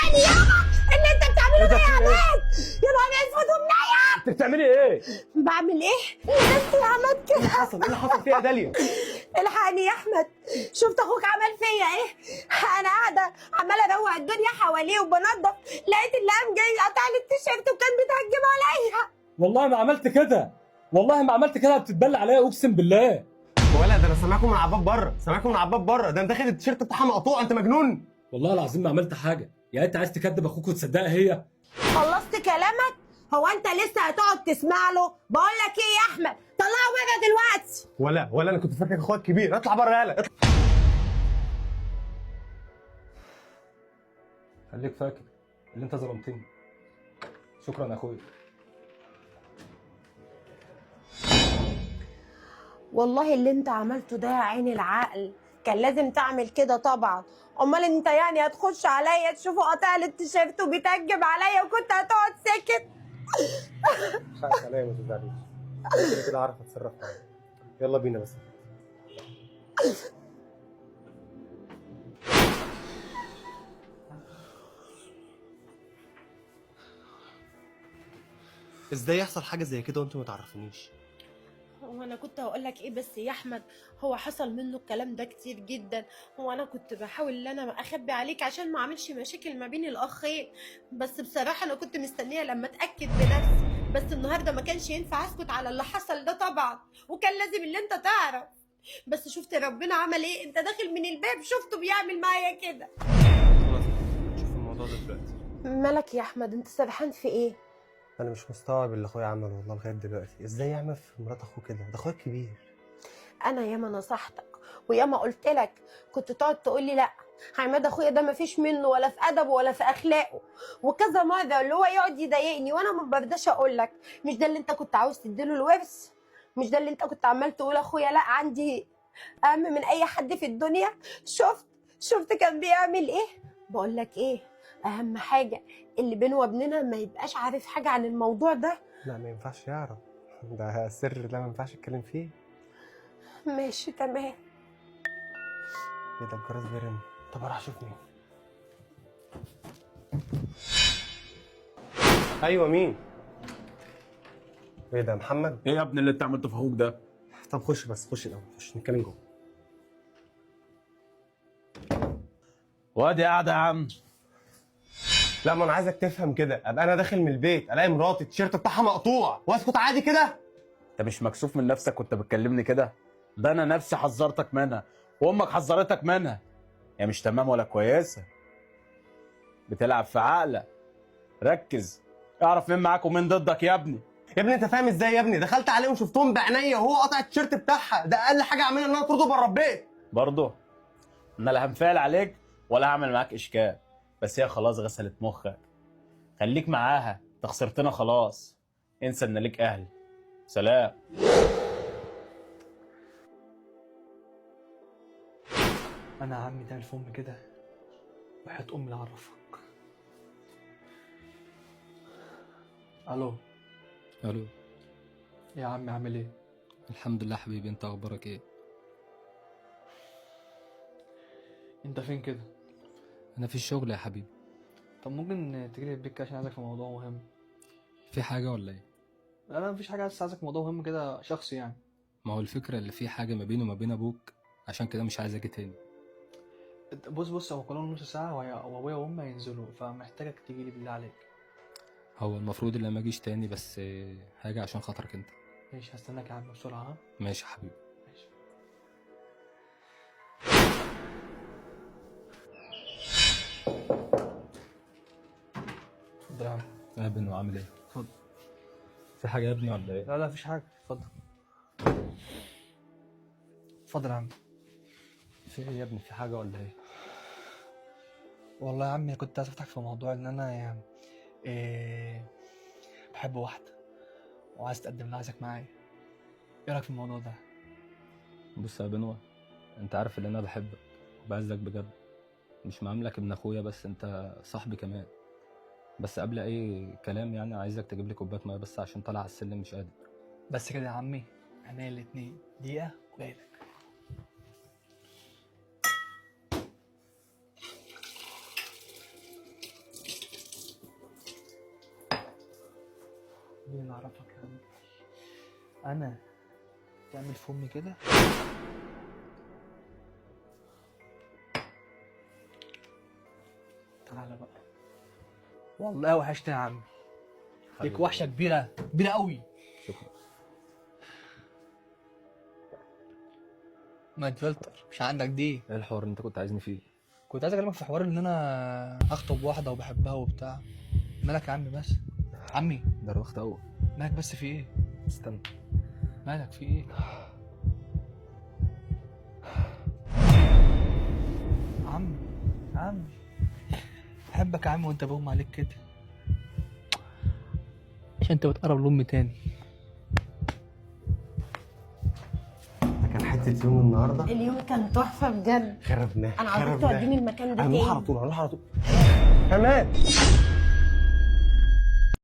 الحقني يابا، اللي انت بتعمله ده يا عماد يا نهار اسود ومنيل. انت بتعملي ايه؟ بعمل ايه؟ نفسي يا عماد ايه كده. اللي حصل فيها يا داليا؟ الحقني يا احمد، شفت اخوك عمل فيا ايه؟ انا قاعده عماله اروق الدنيا حواليه وبنضف، لقيت اللي قام جاي قطع لي التيشيرت وكان بيتهجم عليا. والله ما عملت كده، والله ما عملت كده، بتتبلى عليا اقسم بالله. ولا ده انا سامعكم من عباب بره، سامعكم من عباب بره، ده انا داخل التيشيرت بتاعها مقطوع، انت مجنون؟ والله العظيم ما عملت حاجه، يا انت عايز تكذب اخوك وتصدقها هي؟ خلصت كلامك؟ هو انت لسه هتقعد تسمع له؟ بقول لك ايه يا احمد، طلعه بره دلوقتي. ولا انا كنت فاكرك اخوك كبير، اطلع بره يالا اطلع. خليك فاكر اللي انت ظلمتني. شكرا يا اخويا. والله اللي انت عملته ده يا عين العقل، كان لازم تعمل كده طبعا. امال انت يعني هتخش عليا تشوفه قاطع لي التيشيرت وبيتهجم عليا وكنت هتقعد ساكت؟ حقك عليا ما تزعليش، كده كده عارف اتصرف معاك. يلا بينا بس. ازاي يحصل حاجه زي كده وانتوا ما تعرفونيش؟ هو انا كنت هقول لك ايه بس يا احمد، هو حصل منه الكلام ده كتير جدا. هو انا كنت بحاول ان انا اخبي عليك عشان ما اعملش مشاكل ما بين الاخين، بس بصراحه انا كنت مستنيه لما اتاكد بنفسي. بس النهارده ما كانش ينفع اسكت على اللي حصل ده طبعا، وكان لازم اللي انت تعرف. بس شفت ربنا عمل ايه؟ انت داخل من الباب شفته بيعمل معايا كده. خلاص نشوف الموضوع ده دلوقتي. مالك يا احمد، انت سرحان في ايه؟ انا مش مستوعب اللي اخويا عمله والله لغايه دلوقتي، ازاي يعمل في مرات اخوه كده؟ ده اخويا الكبير. انا ياما نصحتك وياما قلت لك، كنت تقعد تقول لي لا عماد اخويا ده مفيش منه ولا في ادبه ولا في اخلاقه، وكذا مره اللي هو يقعد يضايقني وانا ما برضاش اقول لك. مش ده اللي انت كنت عاوز تديله الورث؟ مش ده اللي انت كنت عمال تقول اخويا لا عندي اهم من اي حد في الدنيا؟ شفت كان بيعمل ايه؟ بقول لك ايه، اهم حاجه اللي بينه وبيننا ما يبقاش عارف حاجه عن الموضوع ده. لا ما ينفعش يعرف، ده سر، ده ما ينفعش اتكلم فيه. ماشي تمام. ايه ده الجرس بيرن؟ طب اروح اشوف مين. ايوه مين؟ ايه ده محمد؟ ايه يا ابني اللي انت عملته في اخوك ده؟ طب خش بس، خش الاول، خش نتكلم جوه. وادي قاعده يا عم. لا ما انا عايزك تفهم كده، ابقى انا داخل من البيت الاقي مراتي التيشيرت بتاعها مقطوع واسكت عادي كده؟ انت مش مكسوف من نفسك وانت بتكلمني كده؟ ده انا نفسي حذرتك منها وامك حذرتك منها. هي مش تمام ولا كويسه. بتلعب في عقلك. ركز، اعرف مين معاك ومين ضدك يا ابني. يا ابني انت فاهم ازاي يا ابني؟ دخلت عليهم شفتهم بعينيا وهو قاطع التيشيرت بتاعها، ده اقل حاجه اعملها ان انا اطرده بره البيت. برضه انا لا هنفعل عليك ولا هعمل معاك اشكال، بس هي خلاص غسلت مخك. خليك معاها، انت خسرتنا خلاص. انسى ان ليك اهل. سلام. انا يا عمي تعمل في امي كده، وحياة امي اللي اعرفك. الو. الو. يا عمي عامل ايه؟ الحمد لله حبيبي، انت اخبارك ايه؟ انت فين كده؟ انا في الشغل يا حبيبي. طب ممكن تجيلي البيت كده عشان عايزك في موضوع مهم. في حاجه ولا ايه؟ لا مفيش حاجه، بس عايزك في موضوع مهم كده شخصي يعني. ما هو الفكره اللي في حاجه ما بيني وما بين ابوك، عشان كده مش عايز اجي تاني. بص هو كلهم نص ساعه وابويا وامي هينزلوا، فمحتاجك تجيلي بالله عليك. هو المفروض ان ما اجيش تاني، بس هاجي عشان خاطرك انت. ماشي هستناك يا عم بسرعه. ها ماشي يا حبيبي. ماشي. اتفضل يا عم. يا ابني وعامل ايه؟ اتفضل. في حاجه يا ابني ولا ايه؟ لا مفيش حاجه، اتفضل. اتفضل يا عم. في ايه يا ابني؟ في حاجه ولا ايه؟ والله يا عمي كنت عايز افتح في موضوع ان انا يعني بحب واحده وعايز تقدم لها، عايزك معايا. ايه رايك في الموضوع ده؟ بص يا بنوة، انت عارف ان انا بحبك وبعزك بجد، مش معاملك ابن اخويا بس، انت صاحبي كمان. بس قبل اي كلام يعني عايزك تجيب لي كوبايه ميه بس، عشان طالع على السلم مش قادر. بس كده يا عمي، عينيا الاتنين، دقيقه وجايلك. مين اللي اعرفك يا عم؟ انا تعمل في امي كده؟ تعالى بقى. والله وحشتني يا عم. ليك وحشه كبيره كبيره قوي. شكرا. ما تفلتر مش عندك دي. ايه الحوار اللي انت كنت عايزني فيه؟ كنت عايز اكلمك في حوار ان انا هخطب واحده وبحبها وبتاع. مالك يا عمي بس؟ عمي ده الوقت اهو. مالك بس في ايه؟ استنى. مالك في ايه؟ عمي بحبك يا عم وانت بغم عليك كده عشان انت بتقرب لامي تاني. ده كان حته يوم النهارده اليوم كان تحفه بجد. خربناه انا عاوزك توديني المكان ده هنروح على تاني. طول هنروح على طول. حماد